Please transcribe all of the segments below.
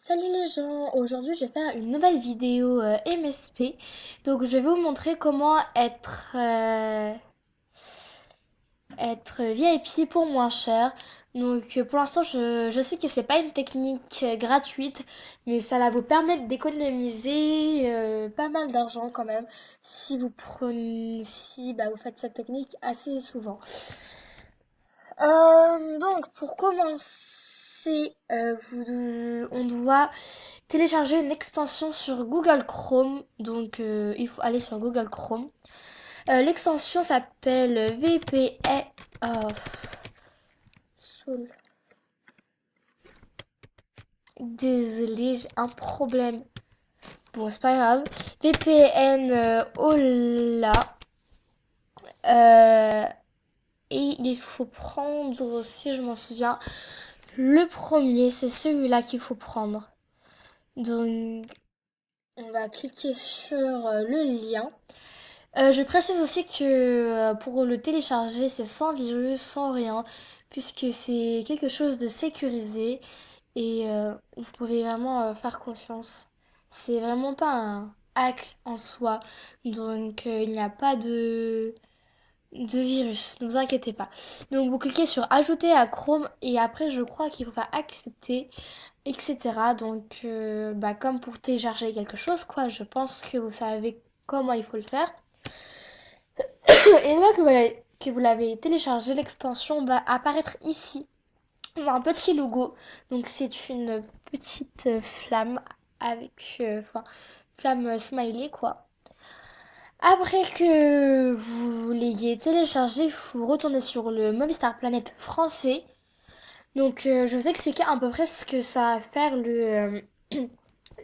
Salut les gens, aujourd'hui je vais faire une nouvelle vidéo MSP. Donc je vais vous montrer comment être VIP pour moins cher. Donc pour l'instant je sais que c'est pas une technique gratuite, mais ça va vous permettre d'économiser pas mal d'argent quand même si vous faites cette technique assez souvent. Donc pour commencer, on doit télécharger une extension sur Google Chrome. Donc il faut aller sur Google Chrome. L'extension s'appelle VPN. Oh, saoul. Désolée, j'ai un problème. Bon, c'est pas grave. VPN Ola. Euh, et il faut prendre, si je m'en souviens, le premier, c'est celui-là qu'il faut prendre. Donc, on va cliquer sur le lien. Je précise aussi que pour le télécharger, c'est sans virus, sans rien, puisque c'est quelque chose de sécurisé et vous pouvez vraiment faire confiance. C'est vraiment pas un hack en soi, donc il n'y a pas de virus, ne vous inquiétez pas. Donc vous cliquez sur ajouter à Chrome et après je crois qu'il faut faire accepter, etc. Donc comme pour télécharger quelque chose, quoi, je pense que vous savez comment il faut le faire. Et une fois que vous l'avez téléchargé, l'extension va apparaître ici. On a un petit logo. Donc c'est une petite flamme avec flamme smiley quoi. Après que vous l'ayez téléchargé, vous retournez sur le Movistar Planet français. Donc je vais vous expliquer à peu près ce que ça va faire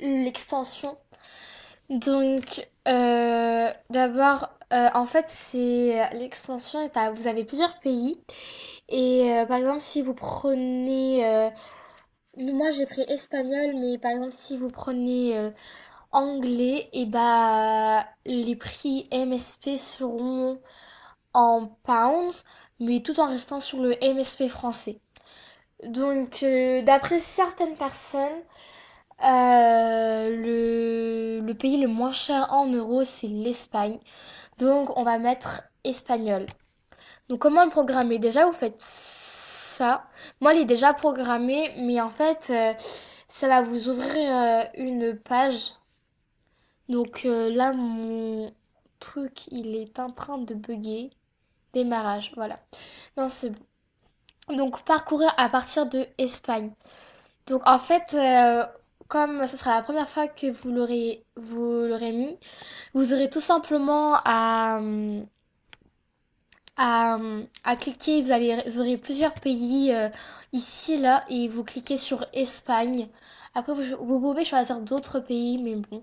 l'extension. Donc, d'abord, en fait, c'est l'extension est à, vous avez plusieurs pays et par exemple, si vous prenez, moi j'ai pris espagnol, mais par exemple, si vous prenez anglais, et bah les prix MSP seront en pounds, mais tout en restant sur le MSP français. Donc, d'après certaines personnes, le pays le moins cher en euros, c'est l'Espagne. Donc, on va mettre espagnol. Donc, comment le programmer? Déjà, vous faites ça. Moi, il est déjà programmé, mais en fait, ça va vous ouvrir une page. Donc, là, mon truc, il est en train de bugger. Démarrage, voilà. Non, c'est bon. Donc, parcourir à partir de Espagne. Donc en fait, comme ce sera la première fois que vous l'aurez mis, vous aurez tout simplement à cliquer. Vous aurez plusieurs pays ici, là, et vous cliquez sur Espagne. Après, vous pouvez choisir d'autres pays, mais bon,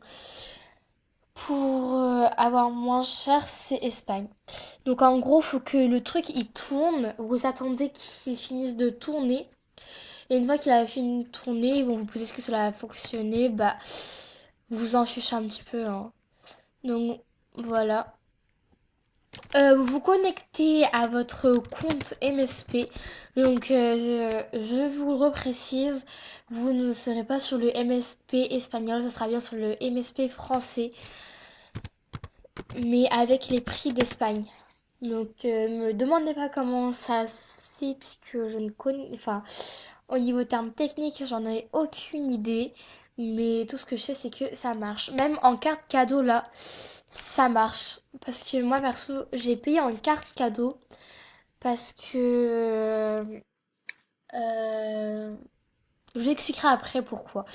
pour avoir moins cher, c'est Espagne. Donc en gros, faut que le truc il tourne. Vous attendez qu'il finisse de tourner. Et une fois qu'il a fini de tourner, ils vont vous poser est-ce que cela a fonctionné. Bah, vous en fichez un petit peu, hein. Donc, voilà. Vous vous connectez à votre compte MSP. Donc, je vous le reprécise, vous ne serez pas sur le MSP espagnol, ce sera bien sur le MSP français, mais avec les prix d'Espagne. Donc, me demandez pas comment ça se fait, puisque je ne connais... Enfin, au niveau termes techniques, j'en ai aucune idée. Mais tout ce que je sais, c'est que ça marche. Même en carte cadeau, là, ça marche. Parce que moi, perso, j'ai payé en carte cadeau. Parce que... je vous expliquerai après pourquoi.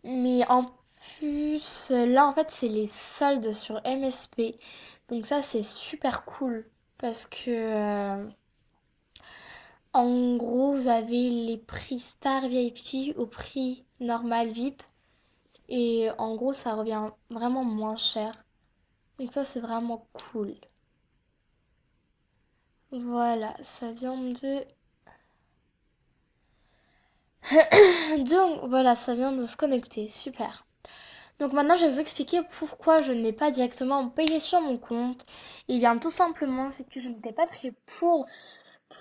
Mais en plus, là, en fait, c'est les soldes sur MSP. Donc ça, c'est super cool. Parce que... en gros, vous avez les prix Star VIP au prix normal VIP. Et en gros, ça revient vraiment moins cher. Donc ça, c'est vraiment cool. Voilà, ça vient de... Donc voilà, ça vient de se connecter. Super. Donc maintenant, je vais vous expliquer pourquoi je n'ai pas directement payé sur mon compte. Et bien, tout simplement, c'est que je n'étais pas très pour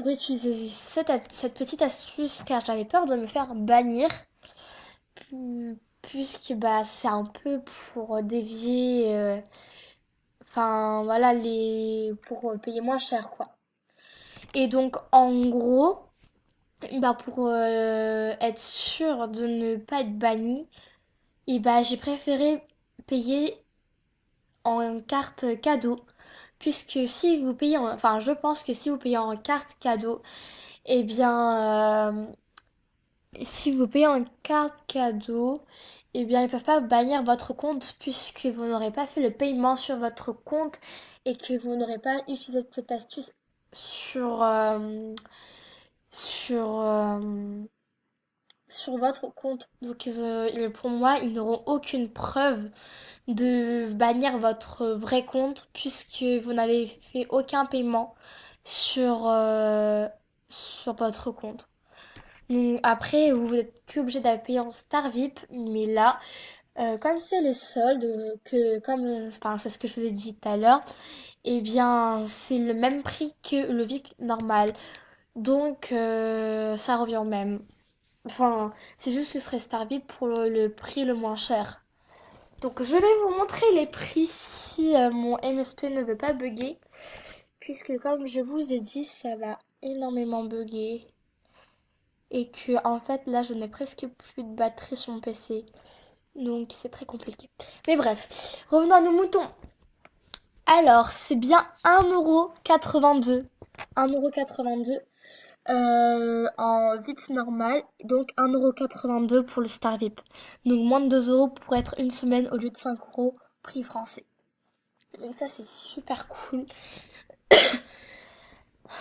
utiliser cette petite astuce car j'avais peur de me faire bannir. puisque bah c'est un peu pour dévier, enfin voilà pour payer moins cher quoi. Et donc en gros, bah pour être sûr de ne pas être banni, et bah j'ai préféré payer en carte cadeau. Puisque si vous payez enfin je pense que si vous payez en carte cadeau, eh bien si vous payez en carte cadeau, eh bien ils peuvent pas bannir votre compte puisque vous n'aurez pas fait le paiement sur votre compte et que vous n'aurez pas utilisé cette astuce sur sur sur votre compte. Donc pour moi, ils n'auront aucune preuve de bannir votre vrai compte puisque vous n'avez fait aucun paiement sur, sur votre compte. Donc, après, vous êtes que obligé de payer en Star VIP, mais là, comme c'est les soldes, comme enfin, c'est ce que je vous ai dit tout à l'heure, eh bien c'est le même prix que le VIP normal. Donc ça revient au même. Enfin, c'est juste que ce serait Star VIP pour le prix le moins cher. Donc je vais vous montrer les prix si mon MSP ne veut pas bugger. Puisque comme je vous ai dit, ça va énormément bugger. Et que en fait là je n'ai presque plus de batterie sur mon PC. Donc c'est très compliqué. Mais bref, revenons à nos moutons. Alors c'est bien 1,82€. 1,82€ en VIP normal. Donc 1,82€ pour le Star VIP. Donc moins de 2€ pour être une semaine au lieu de 5€ prix français. Donc ça c'est super cool.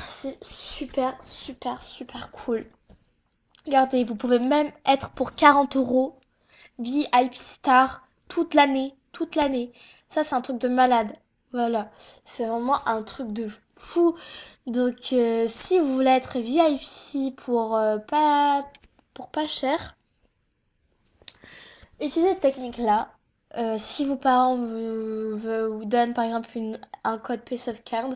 C'est super super super cool. Regardez, vous pouvez même être pour 40€ VIP Star toute l'année. Toute l'année. Ça c'est un truc de malade. Voilà. C'est vraiment un truc de fou. Donc si vous voulez être VIP pour pas cher, utilisez cette technique-là. Si vos parents vous donnent par exemple un code Peace of Card,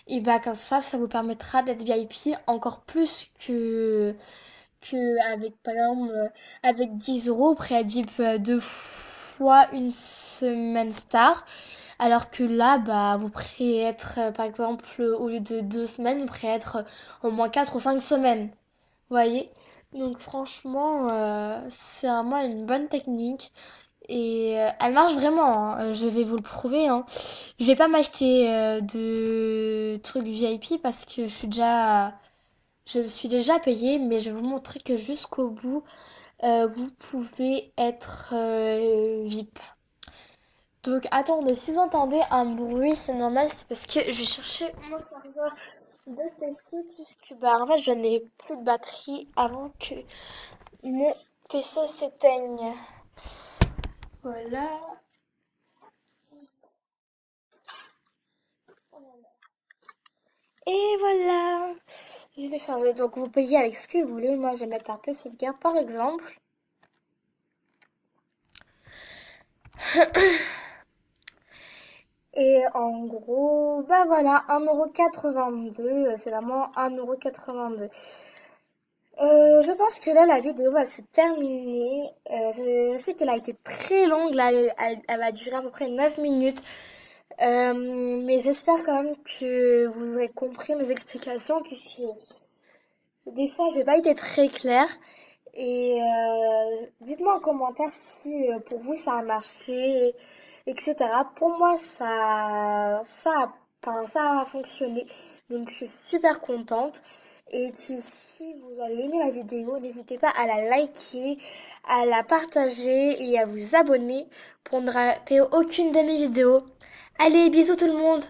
et bah comme ça vous permettra d'être VIP encore plus que avec par exemple avec 10€ prêt à VIP deux fois une semaine star. Alors que là, bah, vous pourrez être, par exemple, au lieu de 2 semaines, vous pourrez être au moins 4 ou 5 semaines. Vous voyez? Donc franchement, c'est vraiment une bonne technique. Et elle marche vraiment, hein. Je vais vous le prouver, hein. Je vais pas m'acheter de trucs VIP parce que je me suis déjà payée, mais je vais vous montrer que jusqu'au bout, vous pouvez être VIP. Donc attendez, si vous entendez un bruit, c'est normal, c'est parce que je vais chercher mon serveur de PC puisque bah en fait je n'ai plus de batterie avant que mon PC s'éteigne. Voilà. Et voilà. Je vais charger. Donc vous payez avec ce que vous voulez. Moi je vais mettre un peu sauvegarde par exemple. Et en gros, bah voilà, 1,82€, c'est vraiment 1,82€. Je pense que là, la vidéo va se terminer. Je sais qu'elle a été très longue, là, elle va durer à peu près 9 minutes. Mais j'espère quand même que vous aurez compris mes explications, puisque des fois, j'ai pas été très claire. Et dites-moi en commentaire si pour vous ça a marché, etc. Pour moi, enfin, ça a fonctionné. Donc, je suis super contente. Et puis, si vous avez aimé la vidéo, n'hésitez pas à la liker, à la partager et à vous abonner pour ne rater aucune de mes vidéos. Allez, bisous tout le monde!